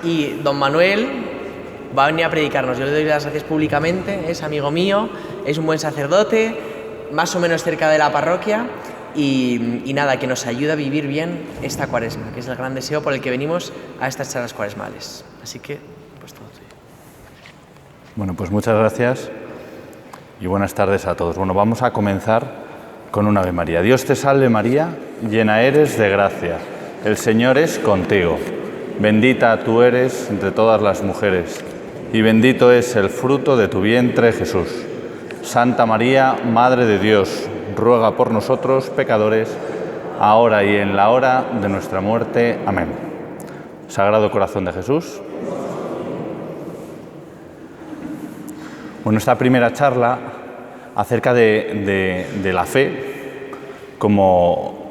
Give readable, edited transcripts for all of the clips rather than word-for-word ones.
y don Manuel va a venir a predicarnos. Yo le doy las gracias públicamente, es amigo mío, es un buen sacerdote, más o menos cerca de la parroquia y nada, que nos ayuda a vivir bien esta cuaresma, que es el gran deseo por el que venimos a estas charlas cuaresmales. Así que, pues todo. Bueno, pues muchas gracias y buenas tardes a todos. Bueno, vamos a comenzar con un Ave María. Dios te salve María, llena eres de gracia, el Señor es contigo. Bendita tú eres entre todas las mujeres y bendito es el fruto de tu vientre, Jesús. Santa María, Madre de Dios, ruega por nosotros pecadores, ahora y en la hora de nuestra muerte. Amén. Sagrado Corazón de Jesús. Bueno, esta primera charla acerca de la fe como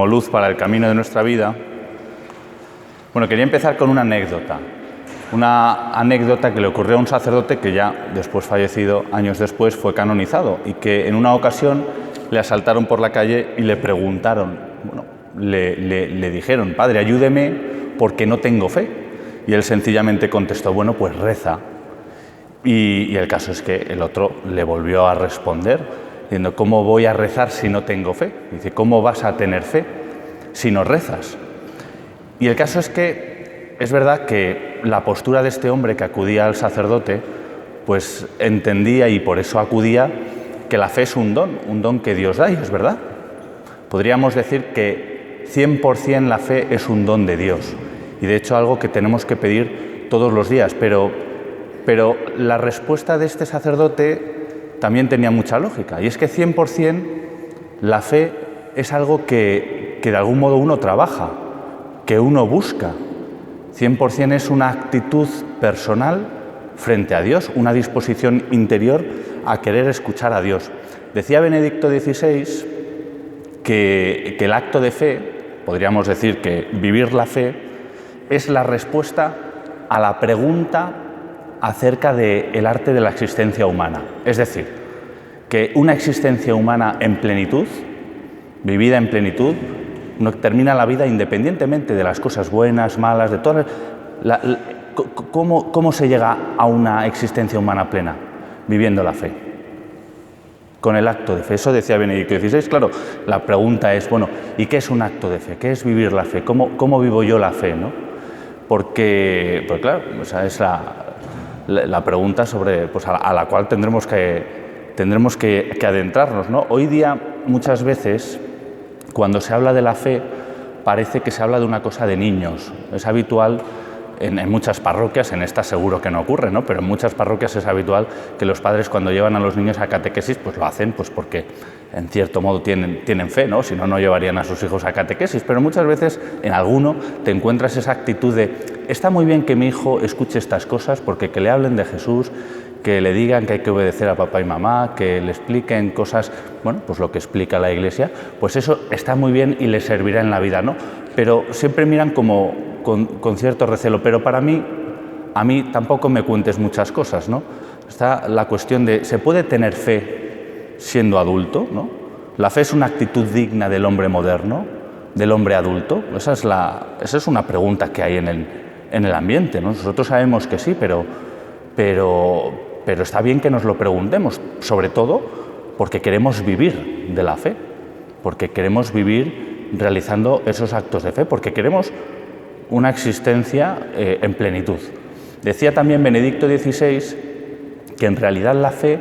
luz para el camino de nuestra vida. Bueno, quería empezar con una anécdota que le ocurrió a un sacerdote que ya después fallecido, años después, fue canonizado y que en una ocasión le asaltaron por la calle y le preguntaron, bueno, le dijeron, padre, ayúdeme porque no tengo fe. Y él sencillamente contestó, bueno, pues reza. Y el caso es que el otro le volvió a responder, diciendo, ¿cómo voy a rezar si no tengo fe? Dice, ¿cómo vas a tener fe si no rezas? Y el caso es que es verdad que la postura de este hombre que acudía al sacerdote, pues entendía y por eso acudía que la fe es un don que Dios da, y es verdad. Podríamos decir que 100% la fe es un don de Dios y de hecho algo que tenemos que pedir todos los días, pero la respuesta de este sacerdote también tenía mucha lógica, y es que 100% la fe es algo que de algún modo uno trabaja, que uno busca. 100% es una actitud personal frente a Dios, una disposición interior a querer escuchar a Dios. Decía Benedicto XVI que el acto de fe, podríamos decir que vivir la fe, es la respuesta a la pregunta acerca del arte de la existencia humana. Es decir, que una existencia humana en plenitud, vivida en plenitud, no termina la vida independientemente de las cosas buenas, malas, de todas. ¿Cómo se llega a una existencia humana plena? Viviendo la fe. Con el acto de fe. Eso decía Benedicto XVI. Claro, la pregunta es, bueno, ¿y qué es un acto de fe? ¿Qué es vivir la fe? ¿Cómo vivo yo la fe, no? Porque, pues claro, esa es la pregunta a la cual tendremos que adentrarnos, ¿no? Hoy día, muchas veces, cuando se habla de la fe, parece que se habla de una cosa de niños. Es habitual en muchas parroquias, en esta seguro que no ocurre, ¿no? Pero en muchas parroquias es habitual que los padres, cuando llevan a los niños a catequesis, pues lo hacen pues porque en cierto modo tienen fe, ¿no? Si no, no llevarían a sus hijos a catequesis. Pero muchas veces en alguno te encuentras esa actitud de está muy bien que mi hijo escuche estas cosas porque que le hablen de Jesús, que le digan que hay que obedecer a papá y mamá, que le expliquen cosas, bueno, pues lo que explica la Iglesia, pues eso está muy bien y le servirá en la vida, ¿no? Pero siempre miran como con cierto recelo, pero a mí tampoco me cuentes muchas cosas, ¿no? Está la cuestión de, ¿se puede tener fe siendo adulto, ¿no? La fe es una actitud digna del hombre moderno, del hombre adulto. Esa es una pregunta que hay en el ambiente, ¿no? Nosotros sabemos que sí, pero está bien que nos lo preguntemos, sobre todo porque queremos vivir de la fe, porque queremos vivir realizando esos actos de fe, porque queremos una existencia en plenitud. Decía también Benedicto XVI que en realidad la fe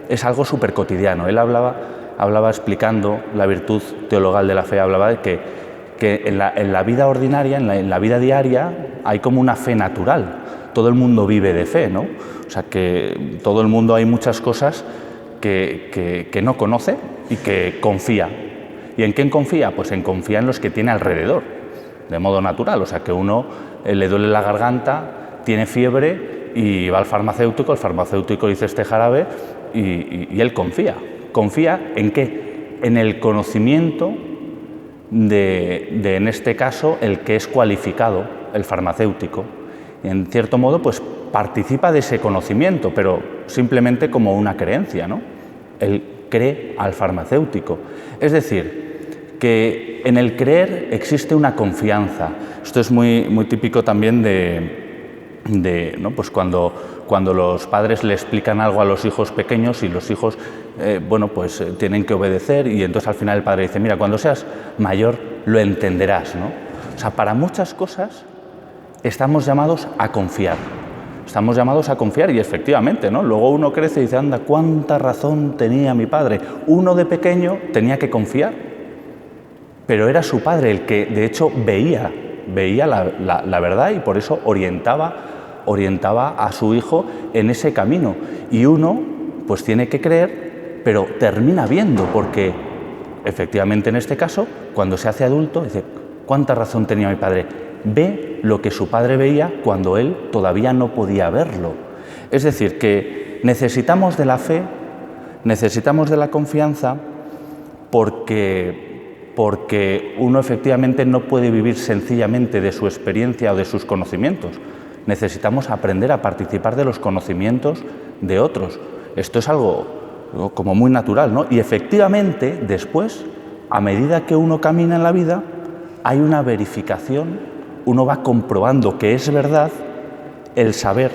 es algo súper cotidiano. Él hablaba explicando la virtud teologal de la fe, hablaba de que en la vida ordinaria, en la vida diaria, hay como una fe natural. Todo el mundo vive de fe, ¿no? O sea, que todo el mundo hay muchas cosas que no conoce y que confía. ¿Y en quién confía? Pues confía en los que tiene alrededor, de modo natural. O sea, que uno le duele la garganta, tiene fiebre y va al farmacéutico, el farmacéutico dice este jarabe y él confía. ¿Confía en qué? En el conocimiento de, en este caso, el que es cualificado, el farmacéutico. Y en cierto modo, pues participa de ese conocimiento, pero simplemente como una creencia, ¿no? Él cree al farmacéutico. Es decir, que en el creer existe una confianza. Esto es muy típico también ¿no? Pues cuando los padres le explican algo a los hijos pequeños y los hijos tienen que obedecer, y entonces al final el padre dice, mira, cuando seas mayor lo entenderás, ¿no? O sea, para muchas cosas estamos llamados a confiar. Estamos llamados a confiar y efectivamente, ¿no? Luego uno crece y dice, anda, cuánta razón tenía mi padre. Uno de pequeño tenía que confiar, pero era su padre el que de hecho veía la verdad y por eso orientaba a su hijo en ese camino. Y uno pues tiene que creer, pero termina viendo, porque efectivamente en este caso, cuando se hace adulto, dice, cuánta razón tenía mi padre. Ve lo que su padre veía cuando él todavía no podía verlo. Es decir, que necesitamos de la fe, necesitamos de la confianza, porque uno efectivamente no puede vivir sencillamente de su experiencia o de sus conocimientos. Necesitamos aprender a participar de los conocimientos de otros. Esto es algo como muy natural, ¿no? Y efectivamente, después, a medida que uno camina en la vida, hay una verificación. Uno va comprobando que es verdad el saber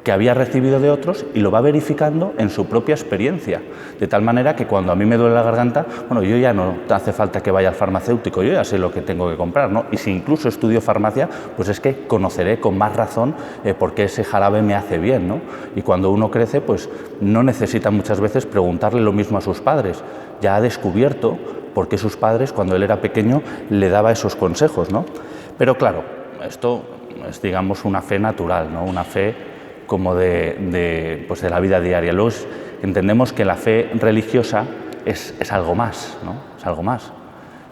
que había recibido de otros y lo va verificando en su propia experiencia. De tal manera que cuando a mí me duele la garganta, bueno, yo ya no hace falta que vaya al farmacéutico, yo ya sé lo que tengo que comprar, ¿no? Y si incluso estudio farmacia, pues es que conoceré con más razón por qué ese jarabe me hace bien, ¿no? Y cuando uno crece, pues no necesita muchas veces preguntarle lo mismo a sus padres. Ya ha descubierto por qué sus padres, cuando él era pequeño, le daba esos consejos, ¿no? Pero claro, esto es, digamos, una fe natural, ¿no? Una fe como de la vida diaria. Luego entendemos que la fe religiosa es algo más, ¿no? Es algo más.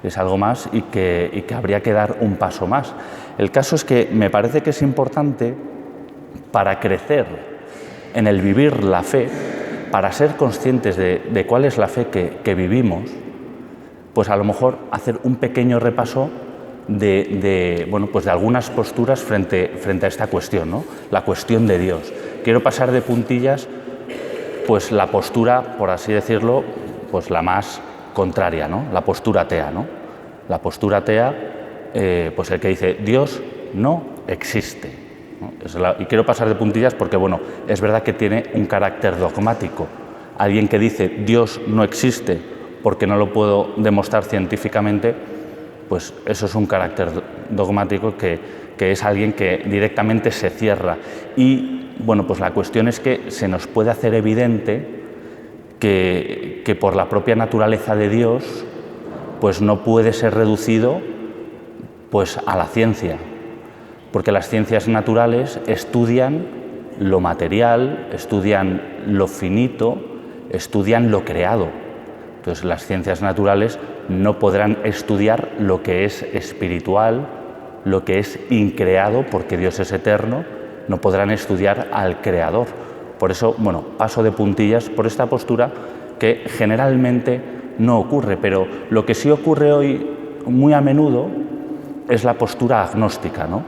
Es algo más y que habría que dar un paso más. El caso es que me parece que es importante, para crecer en el vivir la fe, para ser conscientes de cuál es la fe que vivimos, pues a lo mejor hacer un pequeño repaso de algunas posturas frente a esta cuestión, ¿no? La cuestión de Dios. Quiero pasar de puntillas pues la postura, por así decirlo, pues la más contraria, ¿no? La postura atea, ¿no? La postura atea, pues el que dice Dios no existe, ¿no? Y quiero pasar de puntillas porque, bueno, es verdad que tiene un carácter dogmático. Alguien que dice Dios no existe porque no lo puedo demostrar científicamente, pues eso es un carácter dogmático que es alguien que directamente se cierra. Y bueno, pues la cuestión es que se nos puede hacer evidente que por la propia naturaleza de Dios, pues no puede ser reducido pues a la ciencia, porque las ciencias naturales estudian lo material, estudian lo finito, estudian lo creado. Entonces las ciencias naturales no podrán estudiar lo que es espiritual, lo que es increado, porque Dios es eterno, no podrán estudiar al Creador. Por eso, bueno, paso de puntillas por esta postura que generalmente no ocurre, pero lo que sí ocurre hoy muy a menudo es la postura agnóstica, ¿no?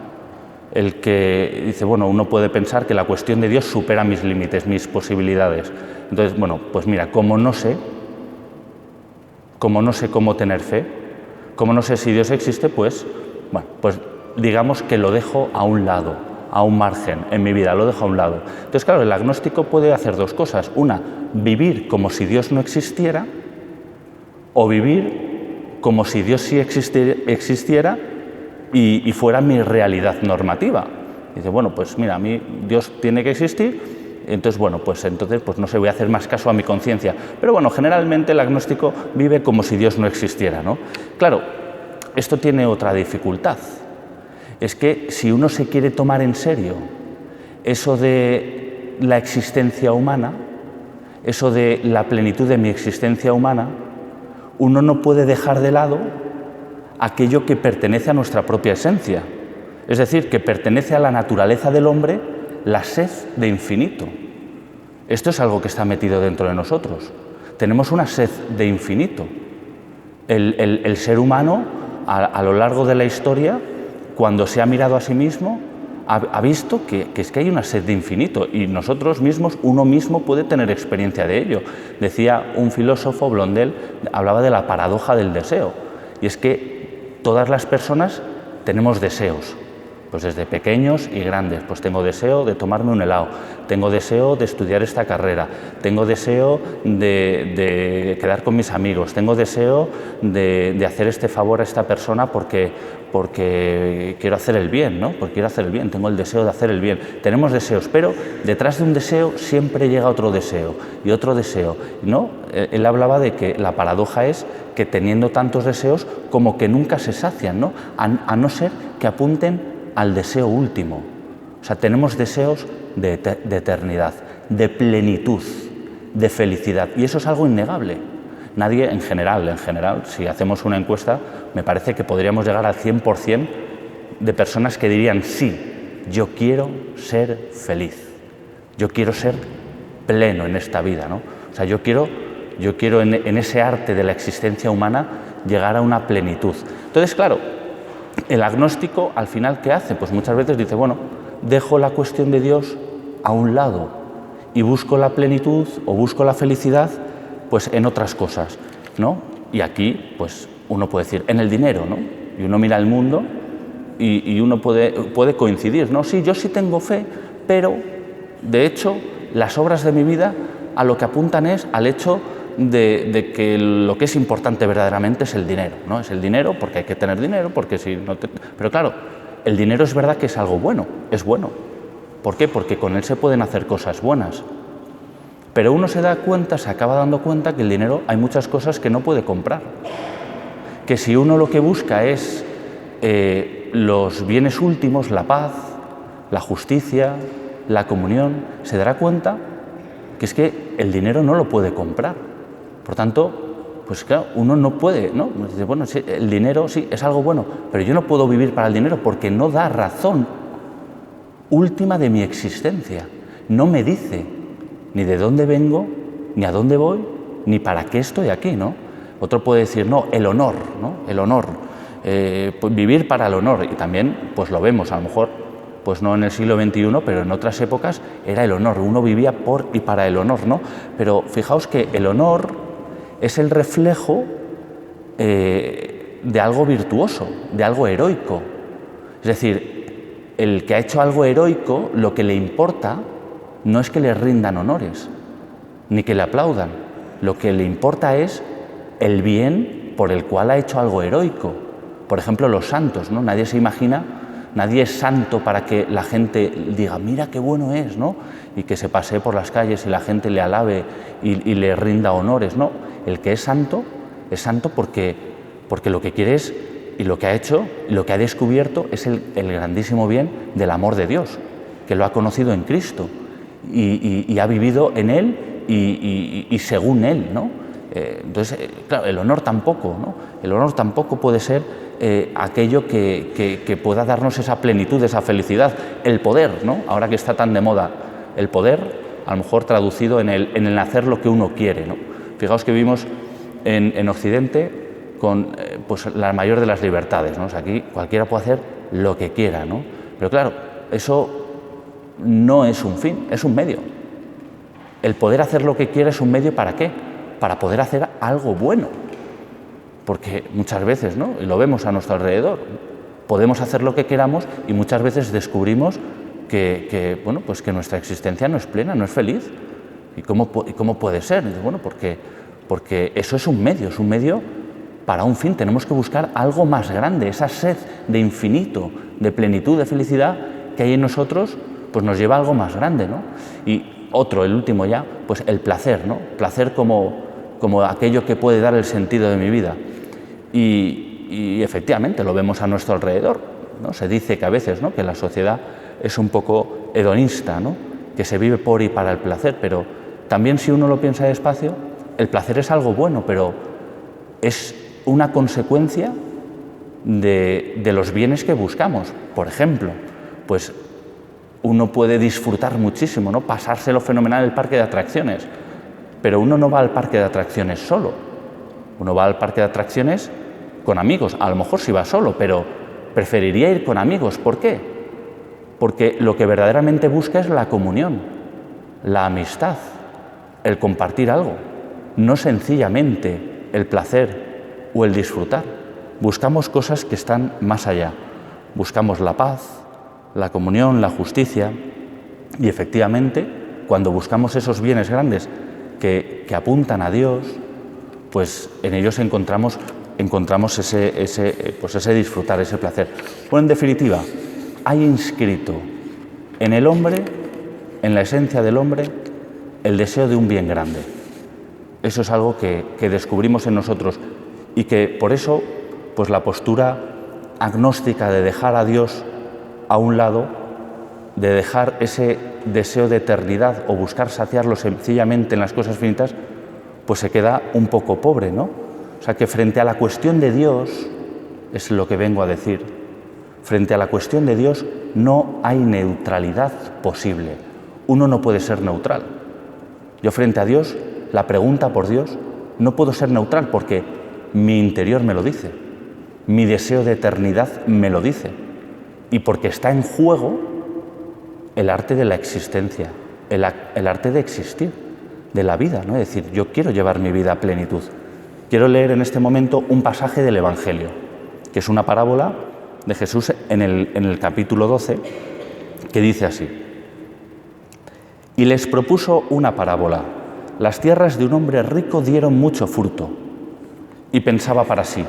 El que dice, bueno, uno puede pensar que la cuestión de Dios supera mis límites, mis posibilidades. Entonces, bueno, pues mira, como no sé cómo tener fe, como no sé si Dios existe, pues digamos que lo dejo a un lado, a un margen en mi vida, lo dejo a un lado. Entonces, claro, el agnóstico puede hacer dos cosas. Una, vivir como si Dios no existiera, o vivir como si Dios sí existiera y fuera mi realidad normativa. Dice, bueno, pues mira, a mí Dios tiene que existir. Entonces, pues no sé, voy a hacer más caso a mi conciencia. Pero bueno, generalmente el agnóstico vive como si Dios no existiera, ¿no? Claro, esto tiene otra dificultad. Es que si uno se quiere tomar en serio eso de la existencia humana, eso de la plenitud de mi existencia humana, uno no puede dejar de lado aquello que pertenece a nuestra propia esencia. Es decir, que pertenece a la naturaleza del hombre, la sed de infinito. Esto es algo que está metido dentro de nosotros. Tenemos una sed de infinito. El ser humano, a lo largo de la historia, cuando se ha mirado a sí mismo, ha visto que es que hay una sed de infinito y nosotros mismos, uno mismo puede tener experiencia de ello. Decía un filósofo, Blondel, hablaba de la paradoja del deseo, y es que todas las personas tenemos deseos. Pues desde pequeños y grandes, pues tengo deseo de tomarme un helado, tengo deseo de estudiar esta carrera, tengo deseo de quedar con mis amigos, tengo deseo de hacer este favor a esta persona porque quiero hacer el bien, ¿no? Porque quiero hacer el bien, tengo el deseo de hacer el bien. Tenemos deseos, pero detrás de un deseo siempre llega otro deseo y otro deseo, ¿no? Él hablaba de que la paradoja es que teniendo tantos deseos como que nunca se sacian, ¿no? A no ser que apunten al deseo último. O sea, tenemos deseos de eternidad, de plenitud, de felicidad, y eso es algo innegable. Nadie, en general, si hacemos una encuesta, me parece que podríamos llegar al 100% de personas que dirían sí, yo quiero ser feliz, yo quiero ser pleno en esta vida, ¿no? O sea, yo quiero en ese arte de la existencia humana llegar a una plenitud. Entonces, claro, el agnóstico, al final, ¿qué hace? Pues muchas veces dice, bueno, dejo la cuestión de Dios a un lado y busco la plenitud o busco la felicidad pues en otras cosas, ¿no? Y aquí, pues uno puede decir, en el dinero, ¿no? Y uno mira el mundo y uno puede coincidir, ¿no? Sí, yo sí tengo fe, pero, de hecho, las obras de mi vida a lo que apuntan es al hecho de que lo que es importante verdaderamente es el dinero, ¿no? Es el dinero porque hay que tener dinero, porque si no Pero claro, el dinero es verdad que es algo bueno, es bueno. ¿Por qué? Porque con él se pueden hacer cosas buenas. Pero uno se acaba dando cuenta que el dinero hay muchas cosas que no puede comprar. Que si uno lo que busca es los bienes últimos, la paz, la justicia, la comunión, se dará cuenta que es que el dinero no lo puede comprar. Por tanto, pues claro, uno no puede, ¿no? Dice, bueno, sí, el dinero sí es algo bueno, pero yo no puedo vivir para el dinero porque no da razón última de mi existencia. No me dice ni de dónde vengo, ni a dónde voy, ni para qué estoy aquí, ¿no? Otro puede decir, no, el honor, ¿no? El honor, pues vivir para el honor. Y también, pues lo vemos, a lo mejor, pues no en el siglo XXI, pero en otras épocas era el honor. Uno vivía por y para el honor, ¿no? Pero fijaos que el honor es el reflejo de algo virtuoso, de algo heroico. Es decir, el que ha hecho algo heroico, lo que le importa no es que le rindan honores, ni que le aplaudan. Lo que le importa es el bien por el cual ha hecho algo heroico. Por ejemplo, los santos, ¿no? Nadie se imagina, nadie es santo para que la gente diga, mira qué bueno es, ¿no? Y que se pasee por las calles y la gente le alabe y le rinda honores, ¿no? El que es santo porque lo que quiere es, y lo que ha hecho, y lo que ha descubierto es el grandísimo bien del amor de Dios, que lo ha conocido en Cristo y ha vivido en Él y según Él, ¿no? Entonces, claro, el honor tampoco, ¿no? El honor tampoco puede ser aquello que pueda darnos esa plenitud, esa felicidad. El poder, ¿no? Ahora que está tan de moda el poder, a lo mejor traducido en el hacer lo que uno quiere, ¿no? Fijaos que vivimos en Occidente con pues la mayor de las libertades, ¿no? O sea, aquí cualquiera puede hacer lo que quiera, ¿no? Pero claro, eso no es un fin, es un medio. El poder hacer lo que quiera es un medio, ¿para qué? Para poder hacer algo bueno. Porque muchas veces, ¿no? Y lo vemos a nuestro alrededor, podemos hacer lo que queramos y muchas veces descubrimos bueno, pues que nuestra existencia no es plena, no es feliz. ¿Y cómo puede ser? Bueno, porque eso es un medio para un fin. Tenemos que buscar algo más grande, esa sed de infinito, de plenitud, de felicidad que hay en nosotros, pues nos lleva a algo más grande, ¿no? Y otro, el último ya, pues el placer, ¿no? Placer como aquello que puede dar el sentido de mi vida. Y efectivamente lo vemos a nuestro alrededor, ¿no? Se dice que a veces, ¿no?, que la sociedad es un poco hedonista, ¿no?, que se vive por y para el placer, pero también, si uno lo piensa despacio, el placer es algo bueno, pero es una consecuencia de los bienes que buscamos. Por ejemplo, pues uno puede disfrutar muchísimo, ¿no?, pasárselo fenomenal en el parque de atracciones, pero uno no va al parque de atracciones solo, uno va al parque de atracciones con amigos. A lo mejor sí va solo, pero preferiría ir con amigos. ¿Por qué? Porque lo que verdaderamente busca es la comunión, la amistad, el compartir algo, no sencillamente el placer o el disfrutar. buscamos cosas que están más allá. Buscamos la paz, la comunión, la justicia, y efectivamente, cuando buscamos esos bienes grandes que apuntan a Dios, pues en ellos encontramos ese disfrutar, ese placer. Bueno, en definitiva, hay inscrito en el hombre, en la esencia del hombre, el deseo de un bien grande. Eso es algo que descubrimos en nosotros y que por eso, pues la postura agnóstica de dejar a Dios a un lado, de dejar ese deseo de eternidad o buscar saciarlo sencillamente en las cosas finitas, pues se queda un poco pobre, ¿no? O sea que frente a la cuestión de Dios, es lo que vengo a decir, frente a la cuestión de Dios no hay neutralidad posible. Uno no puede ser neutral. Yo frente a Dios, la pregunta por Dios, no puedo ser neutral porque mi interior me lo dice, mi deseo de eternidad me lo dice y porque está en juego el arte de la existencia, el arte de existir, de la vida, ¿no? Es decir, yo quiero llevar mi vida a plenitud. Quiero leer en este momento un pasaje del Evangelio, que es una parábola de Jesús en el capítulo 12, que dice así: y les propuso una parábola. Las tierras de un hombre rico dieron mucho fruto. Y pensaba para sí: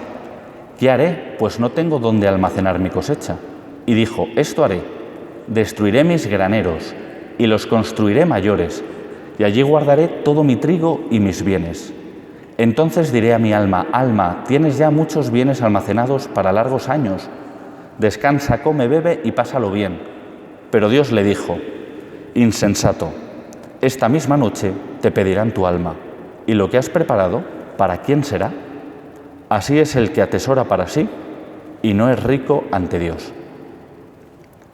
¿qué haré? Pues no tengo dónde almacenar mi cosecha. Y dijo: esto haré, destruiré mis graneros y los construiré mayores, y allí guardaré todo mi trigo y mis bienes. Entonces diré a mi alma: alma, tienes ya muchos bienes almacenados para largos años. Descansa, come, bebe y pásalo bien. Pero Dios le dijo: insensato, esta misma noche te pedirán tu alma, y lo que has preparado, ¿para quién será? Así es el que atesora para sí y no es rico ante Dios.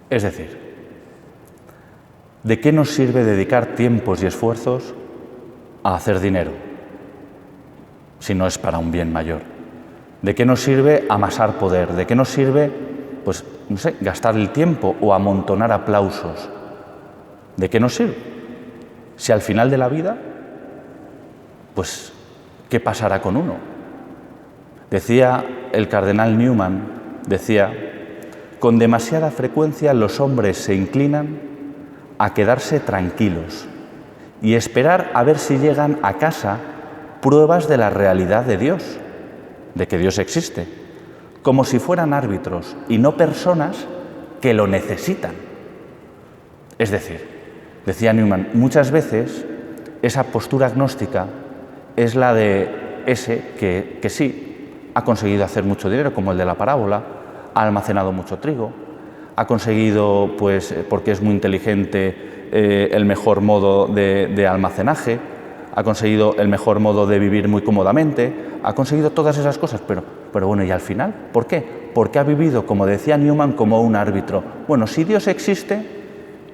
Es decir, ¿de qué nos sirve dedicar tiempos y esfuerzos a hacer dinero si no es para un bien mayor? ¿De qué nos sirve amasar poder? ¿De qué nos sirve, pues, no sé, gastar el tiempo o amontonar aplausos? ¿De qué nos sirve? Si al final de la vida, pues, ¿qué pasará con uno? Decía el cardenal Newman, con demasiada frecuencia los hombres se inclinan a quedarse tranquilos y esperar a ver si llegan a casa pruebas de la realidad de Dios, de que Dios existe, como si fueran árbitros y no personas que lo necesitan. Es decir, decía Newman, muchas veces esa postura agnóstica es la de ese que sí ha conseguido hacer mucho dinero, como el de la parábola, ha almacenado mucho trigo, ha conseguido, pues, porque es muy inteligente, el mejor modo de almacenaje, ha conseguido el mejor modo de vivir muy cómodamente, ha conseguido todas esas cosas, pero bueno, ¿y al final? ¿Por qué? Porque ha vivido, como decía Newman, como un árbitro. Bueno, si Dios existe,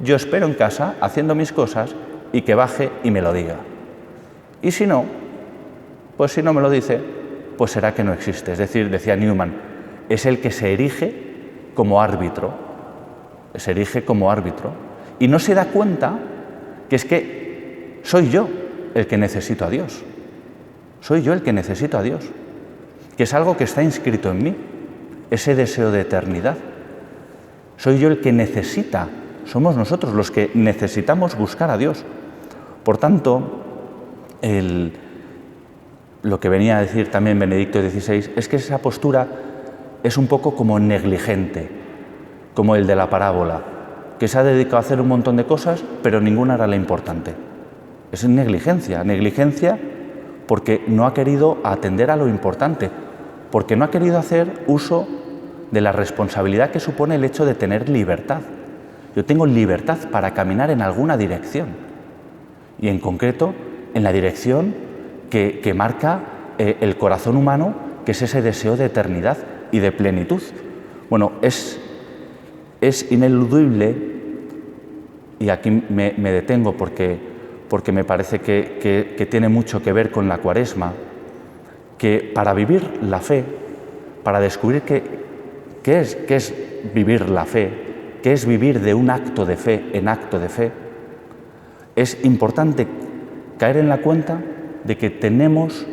yo espero en casa, haciendo mis cosas, y que baje y me lo diga. Y si no, pues si no me lo dice, pues será que no existe. Es decir, decía Newman, es el que se erige como árbitro, y no se da cuenta que es que soy yo el que necesito a Dios. Soy yo el que necesito a Dios, que es algo que está inscrito en mí, ese deseo de eternidad. Soy yo el que necesita, somos nosotros los que necesitamos buscar a Dios. Por tanto, lo que venía a decir también Benedicto XVI es que esa postura es un poco como negligente, como el de la parábola, que se ha dedicado a hacer un montón de cosas, pero ninguna era la importante. Es negligencia porque no ha querido atender a lo importante, porque no ha querido hacer uso de la responsabilidad que supone el hecho de tener libertad. Yo tengo libertad para caminar en alguna dirección, y en concreto en la dirección que marca el corazón humano, que es ese deseo de eternidad y de plenitud. Bueno, es ineludible, y aquí me detengo porque me parece que tiene mucho que ver con la Cuaresma, que para vivir la fe, para descubrir qué es vivir la fe, qué es vivir de un acto de fe en acto de fe, es importante caer en la cuenta de que tenemos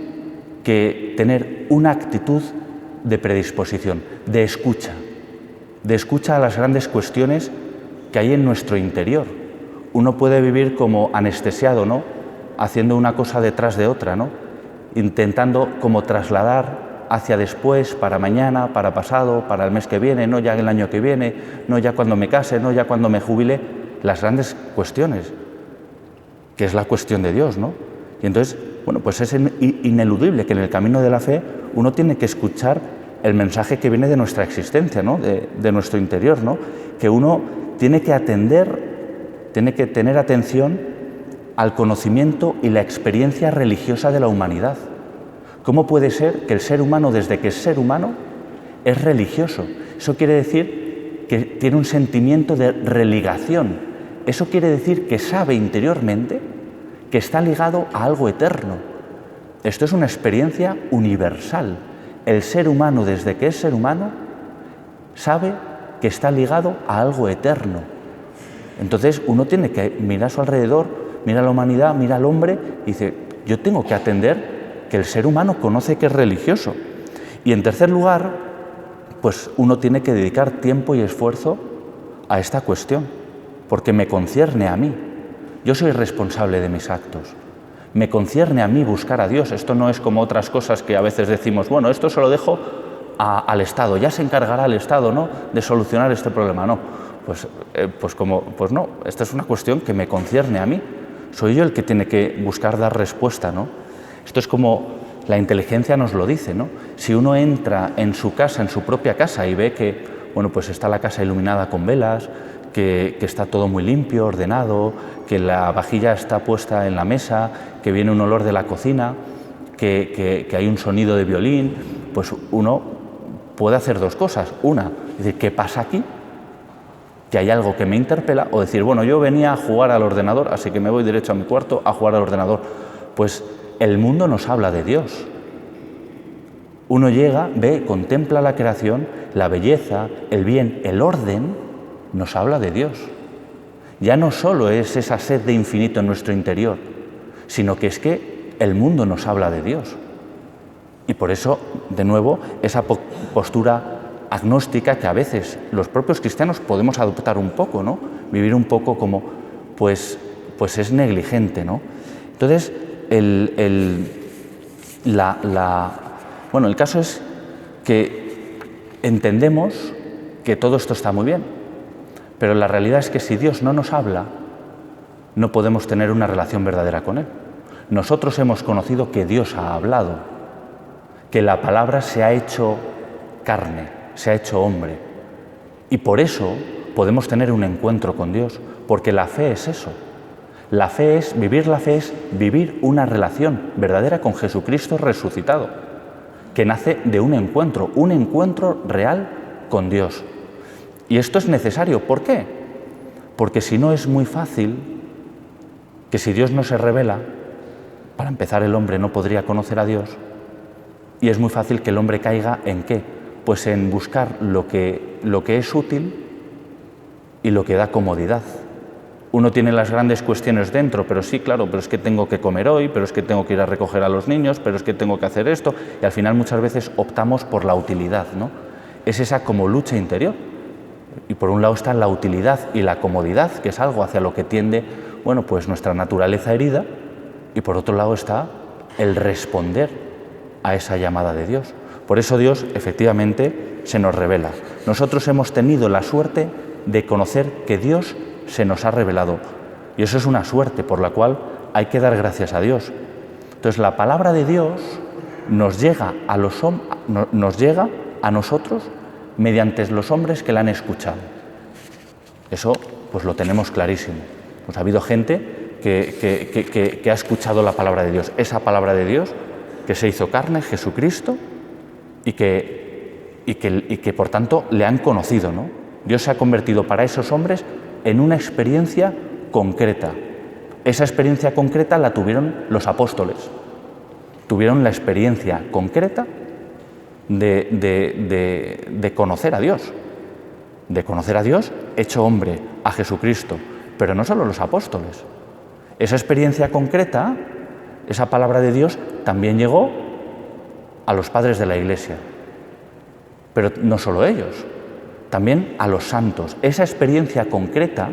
que tener una actitud de predisposición, de escucha a las grandes cuestiones que hay en nuestro interior. Uno puede vivir como anestesiado, ¿no? Haciendo una cosa detrás de otra, ¿no? Intentando como trasladar hacia después, para mañana, para pasado, para el mes que viene, no ya el año que viene, no ya cuando me case, no ya cuando me jubile, las grandes cuestiones, que es la cuestión de Dios, ¿no? Y entonces, bueno, pues es ineludible que en el camino de la fe uno tiene que escuchar el mensaje que viene de nuestra existencia, ¿no? De nuestro interior, ¿no? Que uno tiene que atender, tiene que tener atención al conocimiento y la experiencia religiosa de la humanidad. ¿Cómo puede ser que el ser humano, desde que es ser humano, es religioso? Eso quiere decir que tiene un sentimiento de religación. Eso quiere decir que sabe interiormente que está ligado a algo eterno. Esto es una experiencia universal. El ser humano, desde que es ser humano, sabe que está ligado a algo eterno. Entonces uno tiene que mirar a su alrededor, mira a la humanidad, mira al hombre y dice, yo tengo que atender que el ser humano conoce que es religioso. Y en tercer lugar, pues uno tiene que dedicar tiempo y esfuerzo a esta cuestión, porque me concierne a mí. Yo soy responsable de mis actos. Me concierne a mí buscar a Dios. Esto no es como otras cosas que a veces decimos, bueno, esto se lo dejo al Estado, ya se encargará el Estado, ¿no?, de solucionar este problema. No, pues no, esta es una cuestión que me concierne a mí. Soy yo el que tiene que buscar dar respuesta, ¿no? Esto es como la inteligencia nos lo dice, ¿no? Si uno entra en su casa, en su propia casa, y ve que, bueno, pues está la casa iluminada con velas, que está todo muy limpio, ordenado, que la vajilla está puesta en la mesa, que viene un olor de la cocina, que hay un sonido de violín, pues uno puede hacer dos cosas. Una, decir, ¿qué pasa aquí? Que hay algo que me interpela, o decir, bueno, yo venía a jugar al ordenador, así que me voy derecho a mi cuarto a jugar al ordenador. Pues el mundo nos habla de Dios. Uno llega, ve, contempla la creación, la belleza, el bien, el orden, nos habla de Dios. Ya no solo es esa sed de infinito en nuestro interior, sino que es que el mundo nos habla de Dios. Y por eso, de nuevo, esa postura agnóstica que a veces los propios cristianos podemos adoptar un poco, ¿no? Vivir un poco como, pues es negligente, ¿no? Entonces, el caso es que entendemos que todo esto está muy bien, pero la realidad es que si Dios no nos habla, no podemos tener una relación verdadera con Él. Nosotros hemos conocido que Dios ha hablado, que la palabra se ha hecho carne, se ha hecho hombre, y por eso podemos tener un encuentro con Dios, porque la fe es eso. La fe es vivir una relación verdadera con Jesucristo resucitado, que nace de un encuentro real con Dios. Y esto es necesario. ¿Por qué? Porque si no es muy fácil que si Dios no se revela, para empezar el hombre no podría conocer a Dios, y es muy fácil que el hombre caiga ¿en qué? Pues en buscar lo que es útil y lo que da comodidad. Uno tiene las grandes cuestiones dentro, pero sí, claro, pero es que tengo que comer hoy, pero es que tengo que ir a recoger a los niños, pero es que tengo que hacer esto, y al final muchas veces optamos por la utilidad, ¿no? Es esa como lucha interior. Y por un lado está la utilidad y la comodidad, que es algo hacia lo que tiende, bueno, pues nuestra naturaleza herida, y por otro lado está el responder a esa llamada de Dios. Por eso Dios efectivamente se nos revela. Nosotros hemos tenido la suerte de conocer que Dios se nos ha revelado, y eso es una suerte por la cual hay que dar gracias a Dios. Entonces la palabra de Dios nos llega a nosotros mediante los hombres que la han escuchado. Eso pues lo tenemos clarísimo. Pues ha habido gente que ha escuchado la palabra de Dios, esa palabra de Dios que se hizo carne, Jesucristo, y que por tanto le han conocido, ¿no? Dios se ha convertido para esos hombres en una experiencia concreta. Esa experiencia concreta la tuvieron los apóstoles. Tuvieron la experiencia concreta de conocer a Dios. De conocer a Dios hecho hombre, a Jesucristo. Pero no solo los apóstoles. Esa experiencia concreta, esa palabra de Dios, también llegó a los padres de la Iglesia. Pero no solo ellos, también a los santos. Esa experiencia concreta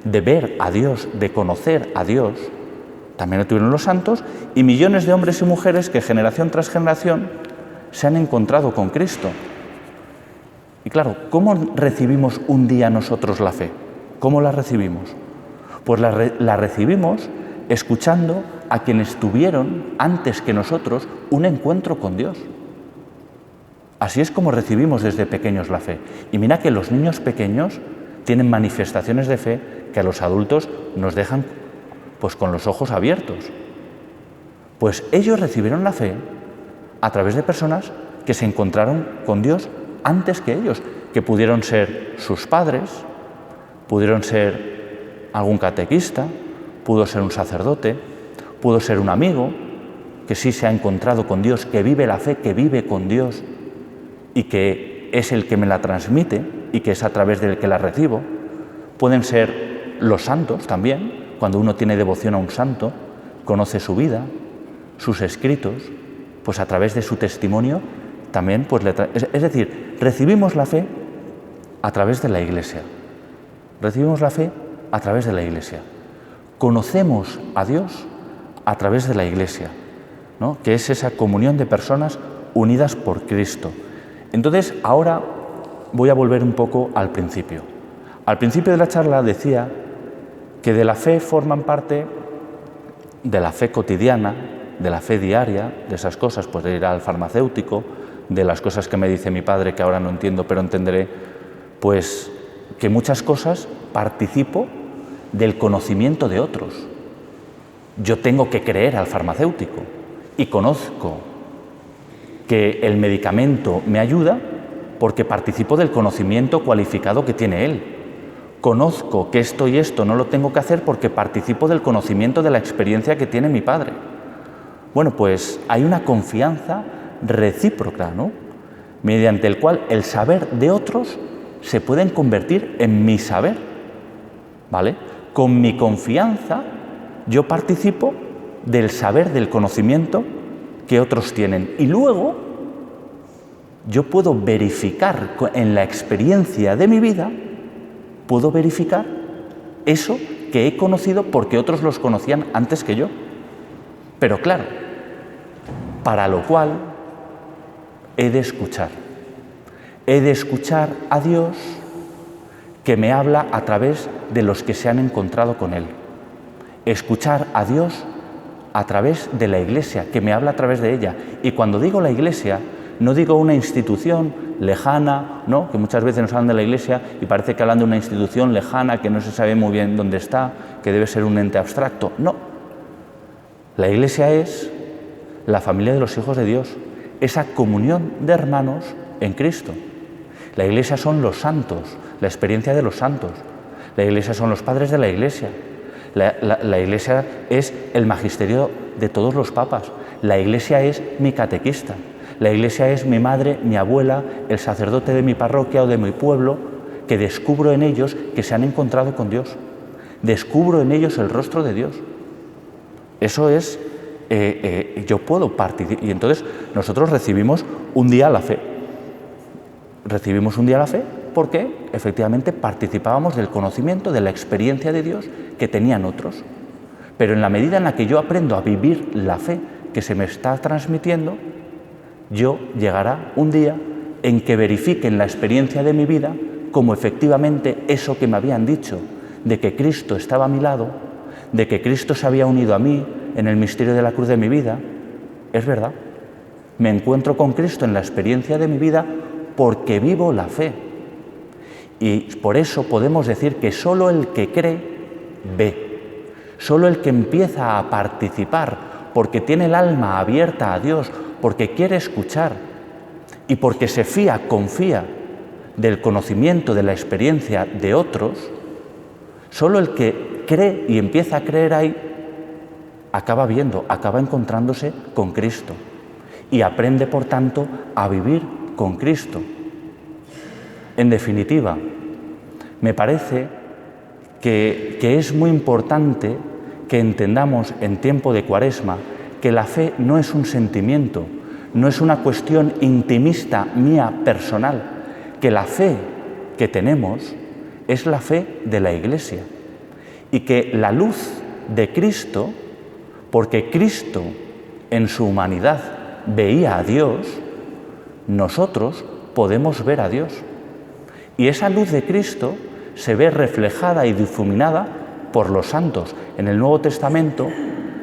de ver a Dios, de conocer a Dios, también lo tuvieron los santos, y millones de hombres y mujeres que generación tras generación se han encontrado con Cristo. Y claro, ¿cómo recibimos un día nosotros la fe? ¿Cómo la recibimos? Pues la recibimos escuchando a quienes tuvieron antes que nosotros un encuentro con Dios. Así es como recibimos desde pequeños la fe. Y mira que los niños pequeños tienen manifestaciones de fe que a los adultos nos dejan pues con los ojos abiertos. Pues ellos recibieron la fe a través de personas que se encontraron con Dios antes que ellos, que pudieron ser sus padres, pudieron ser algún catequista, pudo ser un sacerdote, pudo ser un amigo que sí se ha encontrado con Dios, que vive la fe, que vive con Dios y que es el que me la transmite y que es a través del que la recibo. Pueden ser los santos también, cuando uno tiene devoción a un santo, conoce su vida, sus escritos, pues a través de su testimonio también, pues es decir, recibimos la fe a través de la Iglesia. Recibimos la fe a través de la Iglesia. Conocemos a Dios a través de la Iglesia, ¿no? Que es esa comunión de personas unidas por Cristo. Entonces, ahora voy a volver un poco al principio. Al principio de la charla decía que de la fe forman parte, de la fe cotidiana, de la fe diaria, de esas cosas, pues de ir al farmacéutico, de las cosas que me dice mi padre, que ahora no entiendo, pero entenderé, pues que muchas cosas participo del conocimiento de otros. Yo tengo que creer al farmacéutico y conozco que el medicamento me ayuda porque participo del conocimiento cualificado que tiene él. Conozco que esto y esto no lo tengo que hacer porque participo del conocimiento de la experiencia que tiene mi padre. Bueno, pues hay una confianza recíproca, ¿no? Mediante el cual el saber de otros se pueden convertir en mi saber, ¿vale? Con mi confianza yo participo del saber, del conocimiento que otros tienen. Y luego yo puedo verificar en la experiencia de mi vida, puedo verificar eso que he conocido porque otros los conocían antes que yo. Pero claro, para lo cual he de escuchar. He de escuchar a Dios que me habla a través de los que se han encontrado con Él. Escuchar a Dios a través de la Iglesia, que me habla a través de ella. Y cuando digo la Iglesia, no digo una institución lejana, ¿no? Que muchas veces nos hablan de la Iglesia y parece que hablan de una institución lejana que no se sabe muy bien dónde está, que debe ser un ente abstracto. No. La Iglesia es la familia de los hijos de Dios, esa comunión de hermanos en Cristo. La Iglesia son los santos, la experiencia de los santos. La Iglesia son los padres de la Iglesia. La Iglesia es el magisterio de todos los papas. La Iglesia es mi catequista. La Iglesia es mi madre, mi abuela, el sacerdote de mi parroquia o de mi pueblo, que descubro en ellos que se han encontrado con Dios. Descubro en ellos el rostro de Dios. Eso es, yo puedo participar. Y entonces nosotros recibimos un día la fe. Recibimos un día la fe porque efectivamente participábamos del conocimiento, de la experiencia de Dios que tenían otros. Pero en la medida en la que yo aprendo a vivir la fe que se me está transmitiendo, yo llegará un día en que verifique en la experiencia de mi vida cómo efectivamente eso que me habían dicho, de que Cristo estaba a mi lado, de que Cristo se había unido a mí en el misterio de la cruz de mi vida, es verdad. Me encuentro con Cristo en la experiencia de mi vida porque vivo la fe. Y por eso podemos decir que solo el que cree, ve. Solo el que empieza a participar porque tiene el alma abierta a Dios, porque quiere escuchar y porque se fía, confía del conocimiento, de la experiencia de otros, solo el que cree y empieza a creer ahí, acaba viendo, acaba encontrándose con Cristo y aprende, por tanto, a vivir con Cristo. En definitiva, me parece que es muy importante que entendamos en tiempo de Cuaresma que la fe no es un sentimiento, no es una cuestión intimista mía personal, que la fe que tenemos es la fe de la Iglesia y que la luz de Cristo, porque Cristo en su humanidad veía a Dios, nosotros podemos ver a Dios. Y esa luz de Cristo se ve reflejada y difuminada por los santos. En el Nuevo Testamento,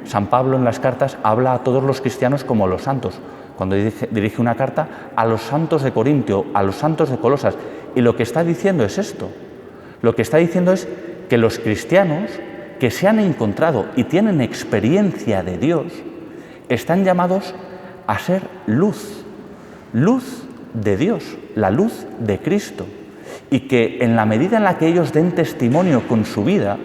San Pablo en las cartas habla a todos los cristianos como los santos. Cuando dirige una carta a los santos de Corintio, a los santos de Colosas. Y lo que está diciendo es esto. Lo que está diciendo es que los cristianos que se han encontrado y tienen experiencia de Dios, están llamados a ser luz, luz de Dios, la luz de Cristo. Y que en la medida en la que ellos den testimonio con su vida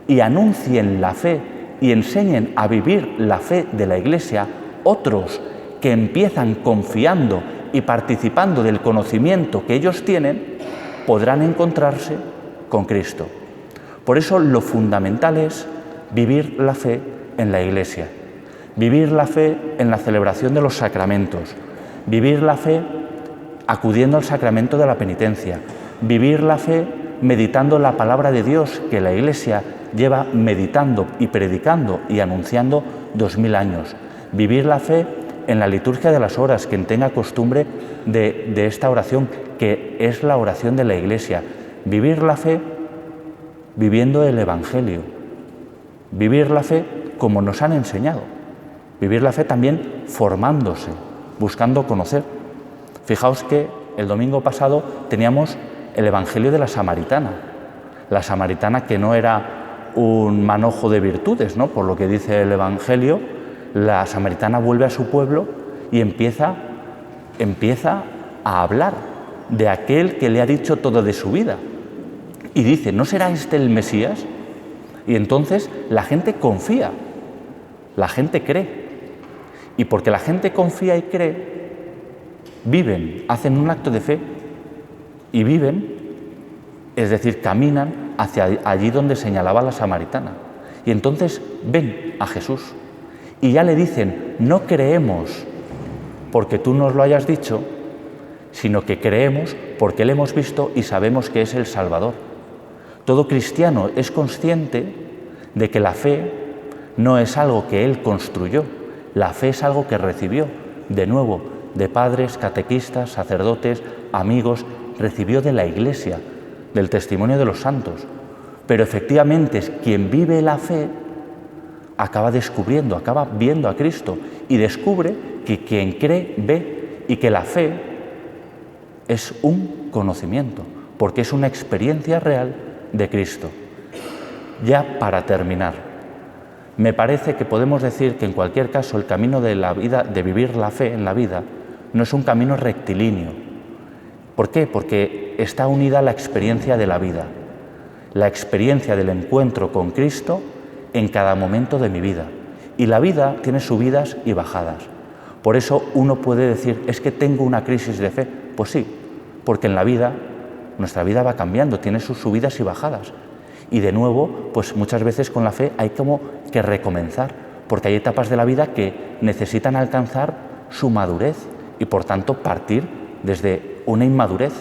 y anuncien la fe y enseñen a vivir la fe de la Iglesia, otros que empiezan confiando y participando del conocimiento que ellos tienen, podrán encontrarse con Cristo. Por eso lo fundamental es vivir la fe en la Iglesia, vivir la fe en la celebración de los sacramentos, vivir la fe acudiendo al sacramento de la penitencia, vivir la fe meditando la palabra de Dios que la Iglesia lleva meditando y predicando y anunciando 2000 años, vivir la fe en la liturgia de las horas, quien tenga costumbre de esta oración, que es la oración de la Iglesia, vivir la fe viviendo el Evangelio, vivir la fe como nos han enseñado, vivir la fe también formándose, buscando conocer. Fijaos que el domingo pasado teníamos el Evangelio de la samaritana que no era un manojo de virtudes, ¿no? Por lo que dice el Evangelio, la samaritana vuelve a su pueblo y empieza a hablar de aquel que le ha dicho todo de su vida. Y dice, ¿no será este el Mesías? Y entonces la gente confía, la gente cree. Y porque la gente confía y cree, viven, hacen un acto de fe y viven, es decir, caminan hacia allí donde señalaba la samaritana. Y entonces ven a Jesús y ya le dicen, no creemos porque tú nos lo hayas dicho, sino que creemos porque le hemos visto y sabemos que es el Salvador. Todo cristiano es consciente de que la fe no es algo que él construyó, la fe es algo que recibió, de nuevo, de padres, catequistas, sacerdotes, amigos, recibió de la Iglesia, del testimonio de los santos. Pero efectivamente quien vive la fe acaba descubriendo, acaba viendo a Cristo y descubre que quien cree ve y que la fe es un conocimiento, porque es una experiencia real de Cristo. Ya para terminar, me parece que podemos decir que en cualquier caso el camino de la vida, de vivir la fe en la vida, no es un camino rectilíneo. ¿Por qué? Porque está unida a la experiencia de la vida, la experiencia del encuentro con Cristo en cada momento de mi vida. Y la vida tiene subidas y bajadas. Por eso uno puede decir, es que tengo una crisis de fe. Pues sí, porque en la vida, nuestra vida va cambiando, tiene sus subidas y bajadas. Y de nuevo, pues muchas veces con la fe hay como que recomenzar, porque hay etapas de la vida que necesitan alcanzar su madurez y por tanto partir desde una inmadurez.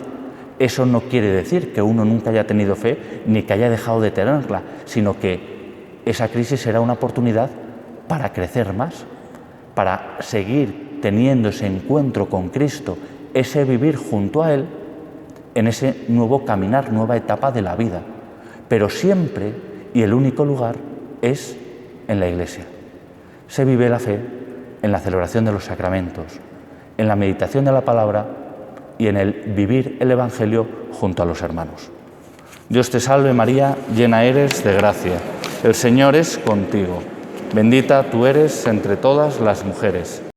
Eso no quiere decir que uno nunca haya tenido fe ni que haya dejado de tenerla, sino que esa crisis será una oportunidad para crecer más, para seguir teniendo ese encuentro con Cristo, ese vivir junto a Él en ese nuevo caminar, nueva etapa de la vida. Pero siempre, y el único lugar, es en la Iglesia. Se vive la fe en la celebración de los sacramentos, en la meditación de la palabra y en el vivir el Evangelio junto a los hermanos. Dios te salve María, llena eres de gracia. El Señor es contigo. Bendita tú eres entre todas las mujeres.